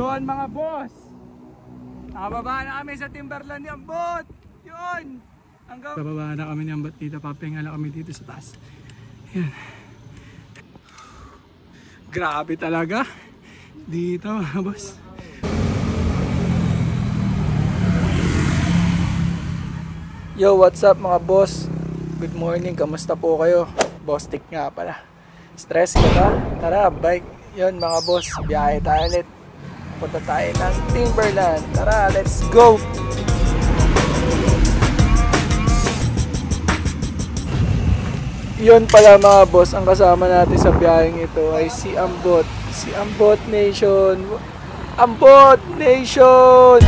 Yun mga boss, nakababa na kami sa Timberland ni Ambot. Yun, hanggang bababa na kami ni Ambot dito. Papahinga lang kami dito sa taas. Yan. Grabe talaga dito mga boss. Yo, what's up mga boss? Good morning, kamusta po kayo? Boss Tick nga pala. Stress ka ba? Tara, bike. Yun mga boss, biyahe tayo ulit. Punta tayo ng Timberland. Tara, let's go! Yun pala mga boss, ang kasama natin sa biyaheng ito ay si Ambot. Si Ambot Nation. Ambot Nation!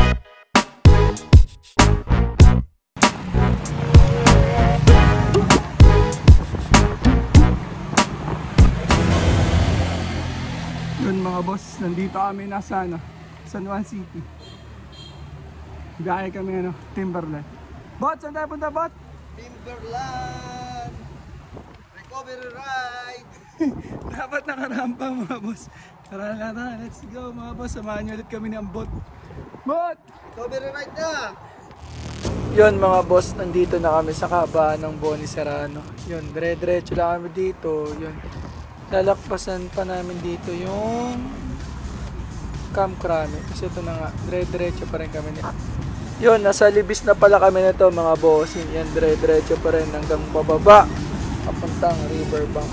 Yun mga boss, nandito kami nasa San Juan City. Biyahe kami Timberland. Bot, saan tayo punta bot? Timberland! Recovery ride! Dapat nakarampa mga boss. Tara, let's go mga boss. Samahan nyo ulit kami ng bot. Bot! Recovery ride na! Yun mga boss, nandito na kami sa kabaan ng Boni Serrano. Yun, dire-diretso lang kami dito. Yun, lalakpasan pa namin dito yung Camp Crame. Kasi ito na nga, dire-diretso pa rin kami nito. Yun, nasa libis na pala kami nito mga boss. Yan, dire-diretso pa rin hanggang bababa. Papuntang riverbank.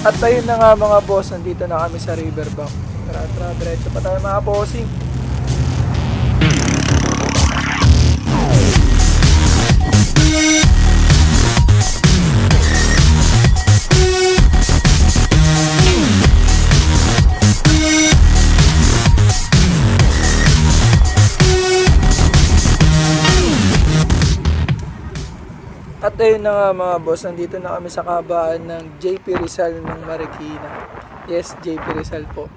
At ayun na nga mga boss, nandito na kami sa riverbank. Tara, diretso pa tayo mga bossing. At ayun na nga mga boss, nandito na kami sa kabaan ng JP Rizal ng Marikina. Yes, JP Rizal po.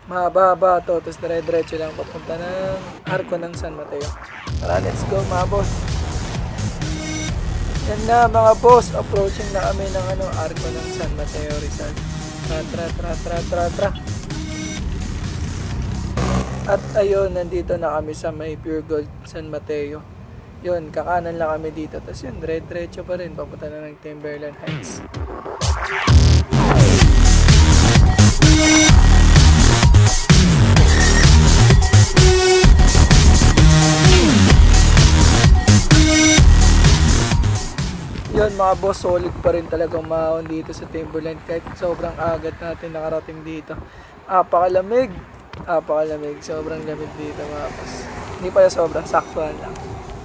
Mahaba-haba to, tapos dire-diretso lang papunta ng Arco ng San Mateo. Tara, let's go mga boss. Yan na mga boss, approaching na kami ng Arco ng San Mateo Rizal. Tra. At ayun, nandito na kami sa may Pure Gold San Mateo. Yun, kakanan lang kami dito. Tapos yun, diretso pa rin. Papunta na ng Timberland Heights. Yun mga boss, solid pa rin talagang mahon dito sa Timberland. Kahit sobrang agat natin nakarating dito. Apakalamig. Sobrang lamig dito mga boss. Hindi pala sobrang, saktuhan lang.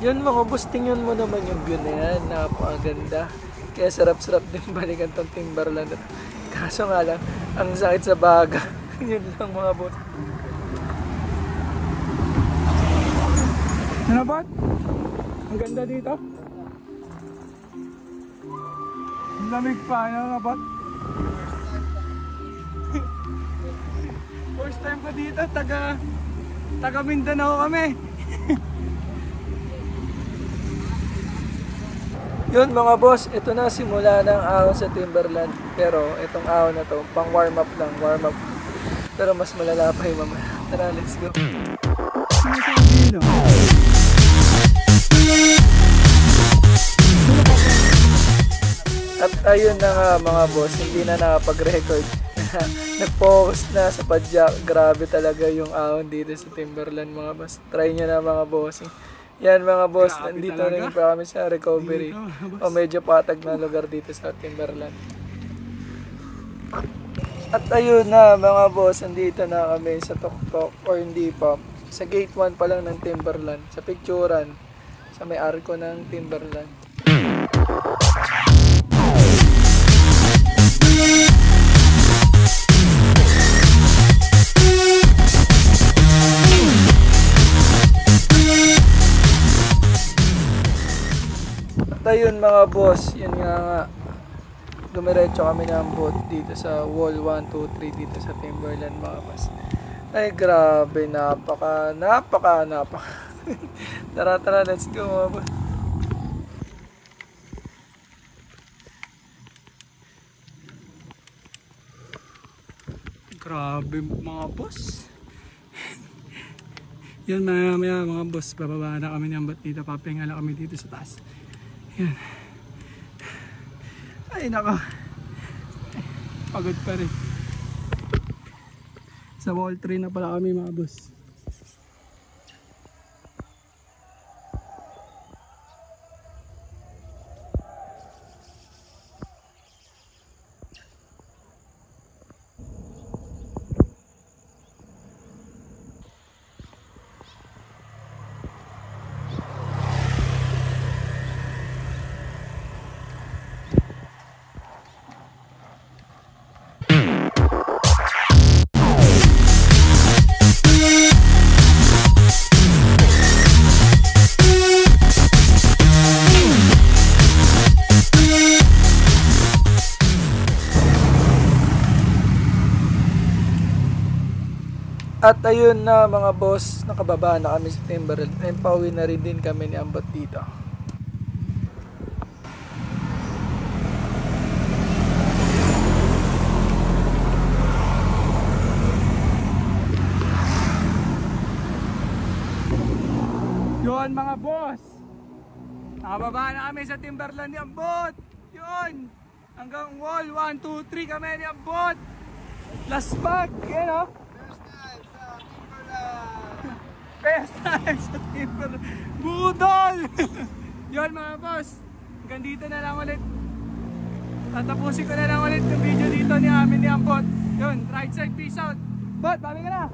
Yun mga boss, tingnan mo naman yung view na yan. Napakaganda. Kaya sarap-sarap din balikan tong Timberland. Kaso nga lang, ang sakit sa baga. Yun lang mga boss. Ano bot? Ang ganda dito. Ang lamig pa, ano nga bot? First time ko dito, taga Mindanao kami. Yun mga boss, ito na simula ng ahon sa Timberland. Pero itong ahon na to, pang warm up lang, Pero mas malala pa yung mamaya. Tara, let's go. At ayun na nga mga boss, hindi na nakapag-record. Nag-focus na sa padyak. Grabe talaga yung ahon dito sa Timberland mga boss. Try nyo na mga bossing. Yan mga boss, grabe nandito talaga. Rin pa kami sa recovery. Dito, medyo patag na lugar dito sa Timberland. At ayun na mga boss, nandito na kami sa Tuktok or hindi pa. Sa gate 1 pa lang ng Timberland. Sa picturean, sa may arko ng Timberland. At ayun mga boss, yun nga dumiretso kami ng boat dito sa wall 1, 2, 3 dito sa Timberland mga boss. Ay grabe, napaka Tara, tara, let's go mga boss. Grabe mga boss. Yan maya mga boss, bababa na kami ng Batita, papahinga lang kami dito sa taas. Yan. Ay nako. Pagod pa rin. Sa wall 3 na pala kami mga boss. At ayun na mga boss, nakababa na kami sa Timberland and pauwi na rin din kami ni Ambot dito. Yun mga boss, nakababa na kami sa Timberland ni Ambot. Yun, hanggang wall 1, 2, 3 kami ni Ambot. Last bag, yun o. Best time sa Timberland. Budol! Yun mga boss, hanggang dito na lang ulit. Tatapusin ko na lang ulit yung video dito ni amin ni Ambot. Yun, right side, peace out. Bot, babi ka na!